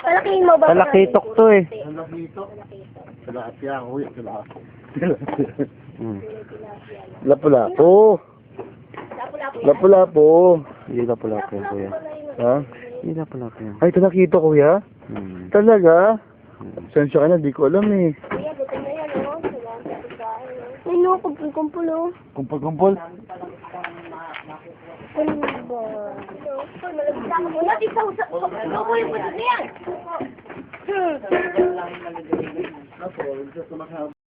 Palakihin mo ba? Talakitok to eh. Talakitok? Tilapia, kuya, tilapia. Lapu-lapu. Lapu-lapu. Hindi lapu-lapu yan, kuya. Ha? Hindi lapu-lapu yan. Ay, talakito, kuya? Talaga? Sensya ka na, di ko alam eh. Kuya, gutom na yan, oh. Ay, no, kumpul-kumpul, oh. Kumpul-kumpul? Ano ba? Malagsa ka muna, di sa usap. Ako yung puto na yan.